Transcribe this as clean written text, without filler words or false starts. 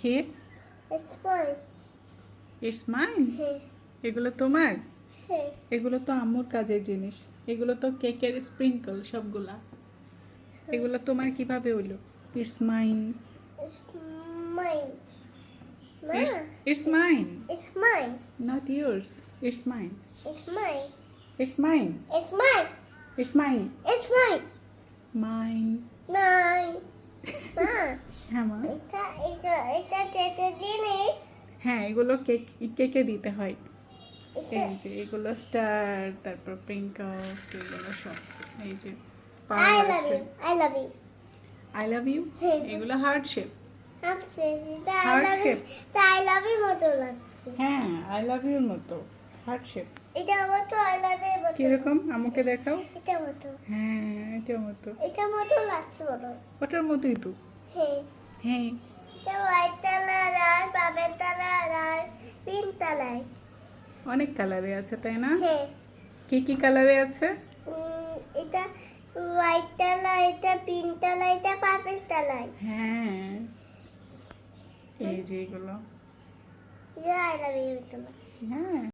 K? It's mine. It's mine. হ্যাঁ এগুলো তোমার? হ্যাঁ এগুলো তো আম্মুর কাজের জিনিস। এগুলো তো কেকের স্প্রিঙ্কল সবগুলা। এগুলো তোমার কিভাবে হইলো? It's mine. It's mine. Ma, it's mine, it's mine. Not yours. It's mine. It's mine. It's mine. It's mine. It's mine. It's mine. Mine. Mine. Ma, হ্যাঁ মা। এটা যেটা জিনিস হ্যাঁ, এগুলো কেকে দিতে হয়। এটা এই যে এগুলো স্টার, তারপর প্রিঙ্কলস, এগুলো সব। এই যে I পার্ল love আছে। you. I love you. I love you. হ্যাঁ। এগুলো হার্ট শেপ। ভাবছে যেটা I Heart love you. shape. তা I love you মতো লাগছে। হ্যাঁ, আই লাভ ইউর মতো হার্ট শেপ। এটা মতো I love you মতো। কিরকম আমাকে দেখাও। এটা মতো। হ্যাঁ, এটার মতো। এটা মতো লাগছে বলো। ওটার মতোই তো। হ্যাঁ। হ্যাঁ। এটা হোয়াইট কালার আর পাবেল কালার আর পিঙ্ক কালার। অনেক কালারে আছে তাই না? হ্যাঁ। কি কি কালারে আছে? এটা হোয়াইট কালার, এটা পিঙ্ক কালার, এটা পাবেল কালার। হ্যাঁ, এই যে এগুলো। I love you. হ্যাঁ।